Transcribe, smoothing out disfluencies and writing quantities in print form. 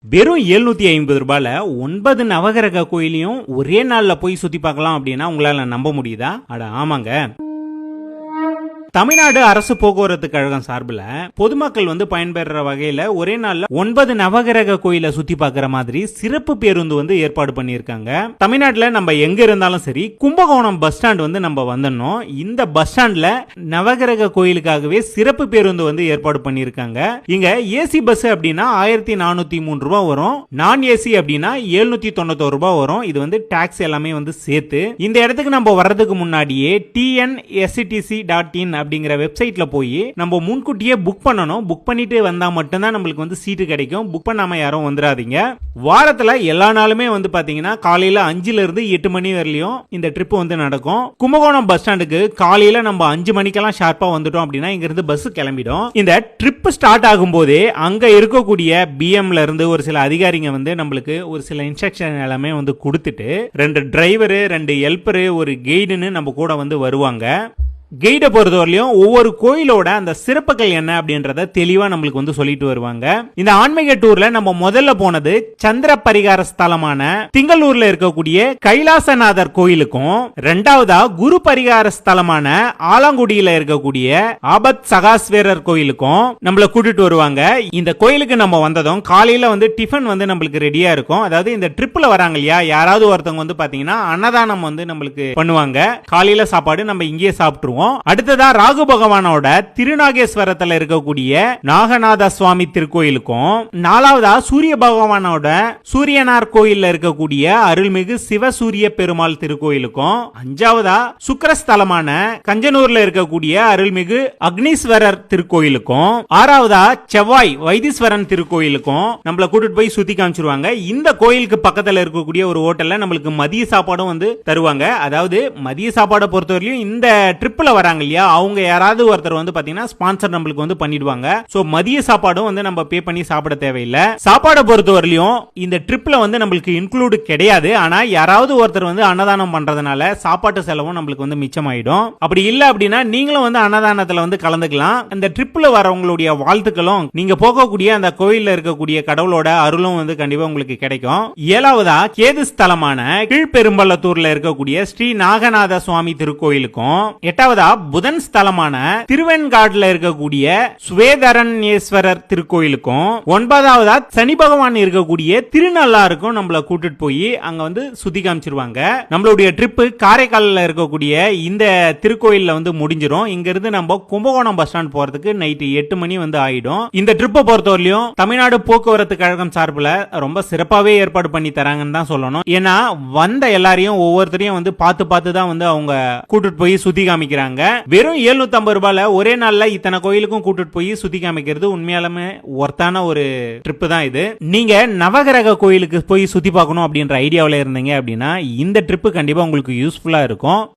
வெறும் 750 ரூபாயில 9 நவகிரக கோயிலையும் ஒரே நாள்ல போய் சுத்தி பார்க்கலாம் அப்படின்னா உங்களால நம்ப முடியுதா? அட ஆமாங்க. தமிழ்நாடு அரசு போக்குவரத்து கழகம் சார்பில் பொதுமக்கள் பயன்பெற வகையில ஒரே நாள்ல 9 நவகிரக கோயிலை சுத்தி பார்க்கிற மாதிரி சிறப்பு பேருந்து ஏற்பாடு பண்ணியிருக்காங்க. தமிழ்நாட்டுல நம்ம எங்க இருந்தாலும் சரி, கும்பகோணம் பஸ் ஸ்டாண்ட் நம்ம வந்துடணும். இந்த பஸ் ஸ்டாண்ட்ல நவகிரக கோயிலுக்காகவே சிறப்பு பேருந்து ஏற்பாடு பண்ணியிருக்காங்க. இங்க ஏசி பஸ் அப்படின்னா 1403 ரூபாய் வரும், நான் ஏசி அப்படின்னா 791 ரூபாய் வரும். இது டாக்ஸ் எல்லாமே சேர்த்து. இந்த இடத்துக்கு நம்ம வர்றதுக்கு முன்னாடியே tnsctc.in அப்படிங்கிற வெப்சைட்ல போய் நம்ம முன்கூட்டியே புக் பண்ணணும். புக் பண்ணிட்டு வந்தா மட்டும்தான் நம்மளுக்கு சீட்டு கிடைக்கும். புக் பண்ணாம யாரும் வந்துடாதீங்க. வாரத்துல எல்லா நாளுமே பாத்தீங்கன்னா காலையில 5ல இருந்து 8 மணி வரையிலும் இந்த ட்ரிப் நடக்கும். கும்பகோணம் பஸ் ஸ்டாண்டுக்கு காலையில நம்ம 5 மணிக்கெல்லாம் ஷார்ப்பா வந்துட்டோம் அப்படின்னா இங்க இருந்து பஸ் கிளம்பிடும். இந்த ட்ரிப் ஸ்டார்ட் ஆகும் போதே அங்க இருக்கக்கூடிய பிஎம்ல இருந்து ஒரு சில அதிகாரிங்க நம்மளுக்கு ஒரு சில இன்ஸ்ட்ரக்ஷன் எல்லாமே கொடுத்துட்டு 2 டிரைவர் 2 ஹெல்பர் ஒரு கைடுன்னு நம்ம கூட வருவாங்க. கைட பொறுத்தவரையிலும் ஒவ்வொரு கோயிலோட அந்த சிறப்புகள் என்ன அப்படின்றத தெளிவா நம்மளுக்கு சொல்லிட்டு வருவாங்க. இந்த ஆன்மீக டூர்ல நம்ம முதல்ல போனது சந்திர பரிகார ஸ்தலமான திங்களூர்ல இருக்கக்கூடிய கைலாசநாதர் கோயிலுக்கும், இரண்டாவதா குரு பரிகார ஸ்தலமான ஆலங்குடியில இருக்கக்கூடிய ஆபத் சகாஸ்வேரர் கோயிலுக்கும் நம்மள கூட்டிட்டு வருவாங்க. இந்த கோயிலுக்கு நம்ம வந்ததும் காலையில டிஃபன் நம்மளுக்கு ரெடியா இருக்கும். அதாவது இந்த ட்ரிப்ல வராங்க இல்லையா, யாராவது ஒருத்தவங்க பாத்தீங்கன்னா அன்னதானம் நம்மளுக்கு பண்ணுவாங்க. காலையில சாப்பாடு நம்ம இங்கேயே சாப்பிட்டுருவோம். அடுத்ததா ராகு பகவானோட திருநாகேஸ்வரத்துல இருக்கக்கூடிய நாகநாத சுவாமி திருக்கோயிலுக்கும், நாலாவதா சூரிய பகவானோட சூரியனார் கோயில்ல இருக்கக்கூடிய அருள்மிகு சிவசூரிய பெருமாள் திருக்கோயிலுக்கும், அஞ்சாவதா சுக்கிரஸ்தலமான கஞ்சனூர்ல இருக்கக்கூடிய அருள்மிகு அக்னீஸ்வரர் திருக்கோயிலுக்கும், ஆறாவதா செவ்வாய் வைத்தீஸ்வரன் திருக்கோயிலுக்கும் நம்மள கூட்டிட்டு போய் சுத்தி காமிச்சிருவாங்க. இந்த கோயிலுக்கு பக்கத்துல இருக்கக்கூடிய ஒரு ஹோட்டல்ல நம்மளுக்கு மதிய சாப்பாடும் தருவாங்க. அதாவது மதிய சாப்பாடை பொறுத்தவரையிலும் இந்த ட்ரிப்ல வராங்க இல்லையா, அவங்க யாராவது ஒருத்தர் பாத்தீங்கன்னா ஸ்பான்சர் நம்மளுக்கு பண்ணிடுவாங்க. சோ மதிய சாப்பாடும் நம்ம பே பண்ணி சாப்பிட தேவையில்லை. சாப்பாடை பொறுத்தவரையிலும் இந்த ட்ரிப்ல நம்மளுக்கு இன்க்ளூட் கிடையாது. ஆனா யாராவது ஒருத்தர் அன்னதானம் பண்றதுனால சாப்பாட்டு செலவும் நம்மளுக்கு மிச்சமாயிடும். அப்படி இல்ல அப்படின்னா நீங்களும் அன்னதானத்துல கலந்துக்கலாம். இந்த ட்ரிப்ல வரவங்களுடைய வாழ்த்துக்களும் நீங்க போகக்கூடிய அந்த கோயில்ல இருக்கக்கூடிய கடவுளோட அருளும் கண்டிப்பா உங்களுக்கு கிடைக்கும். ஏழாவதா கேது ஸ்தலமான கீழ்பெரும்பள்ளத்தூர்ல இருக்கக்கூடிய ஸ்ரீ நாகநாத சுவாமி திருக்கோயிலுக்கும், எட்டாவதா புதன் ஸ்தலமான திருவெண்காடுல இருக்கக்கூடிய சுவேதரண்யேஸ்வரர் திருக்கோயிலுக்கும், ஒன்பதாவதா சனி பகவான் இருக்கக்கூடிய திருநள்ளாருக்கும் நம்மள கூட்டிட்டு போய் அங்க சுத்தி காமிச்சிருவாங்க. நம்மளுடைய ட்ரிப் காரைக்கால்ல இருக்கக்கூடிய இந்த திருக்கோயில்ல முடிஞ்சிரும். இங்க இருந்து நம்ம கும்பகோணம் பஸ் ஸ்டாண்ட் போறதுக்கு நைட் 8 மணி ஆயிடும். இந்த ட்ரிப்பை பொறுத்தவரையிலும் தமிழ்நாடு போக்குவரத்து கழகம் சார்பில் ரொம்ப சிறப்பாவே ஏற்பாடு பண்ணி தராங்கன்னு தான் சொல்லணும். ஏன்னா வந்த எல்லாரையும் ஒவ்வொருத்தரையும் பார்த்து தான் அவங்க கூட்டிட்டு போய் சுத்தி காமிக்கிறாங்க. வெறும் 750 ரூபாயில ஒரே நாள்ல இத்தனை கோயிலுக்கும் கூட்டிட்டு போய் சுத்தி காமிக்கிறது உண்மையாலுமே ஒர்த்தான ஒரு ட்ரிப் தான் இது. நீங்க நவகிரக கோயிலுக்கு போய் சுத்தி பார்க்கணும் அப்படின்ற ஐடியாவில் இருந்தீங்க அப்படின்னா இந்த ட்ரிப் கண்டிப்பா உங்களுக்கு யூஸ்ஃபுல்லா இருக்கும்.